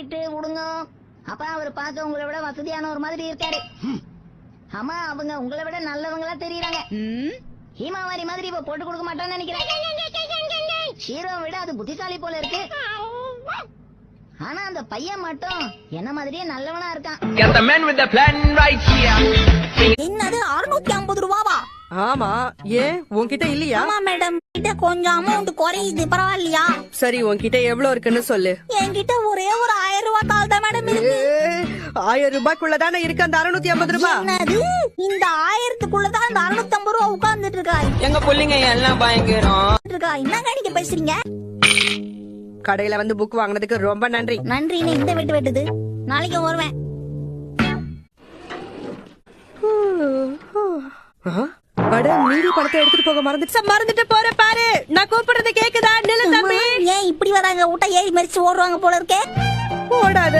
Right விடுங்க. அப்பா அவர் பார்க்க உங்களை விட வசதியான ஒரு மாதிரி இருக்காரு. ஆமா, அவங்க உங்களை விட நல்லவங்களா தெரியறாங்க. ஹீமாவாரி மாதிரி இப்ப போட்டு கொடுக்க மாட்டான்னு நினைக்கிறேன். ஹீரோ விட அது புத்திசாலி போல இருக்கு. ஆனா அந்த பையன் மட்டும் என்ன மாதிரியே நல்லவனா இருக்கான். என்னது 650 ரூபாவா? ஆமா, ஏன் உன்கிட்ட இல்லையா? ஆமா மேடம், கிட்ட கொஞ்சம் அமௌண்ட் குறையுது, பரவாயில்லையா? சரி, உன்கிட்ட எவ்வளவு இருக்குன்னு சொல்லு. என்கிட்ட ஒரே ஒரு 1000 ரூபாய் தாள் தான் மேடம் இருக்கு. 1000 ரூபாய்க்குள்ளதானே இருக்கு அந்த 650 ரூபாய். என்னது, இந்த 1000க்குள்ளதான் அந்த 650 ரூபாய் உட்கார்ந்துட்டு இருக்கா? எங்க புள்ளிங்க எல்லாம் பயங்கரம். என்னங்க நீங்க பேசுறீங்க? கடையில வந்து புக் வாங்குனதுக்கு ரொம்ப நன்றி. நன்றின்னு இந்த வெட்டு வெட்டுது. நாளைக்கு வருவேன். மீதி பணத்தை எடுத்துட்டு போக மறந்துட்டு போற பாரு. நான் கூப்பிடுறது கேக்குதா? நில்லு தம்பி. ஏன் இப்படி வராங்க? விட்டா ஏறி மறிச்சு ஓடுவாங்க போல இருக்கே. ஓடாத.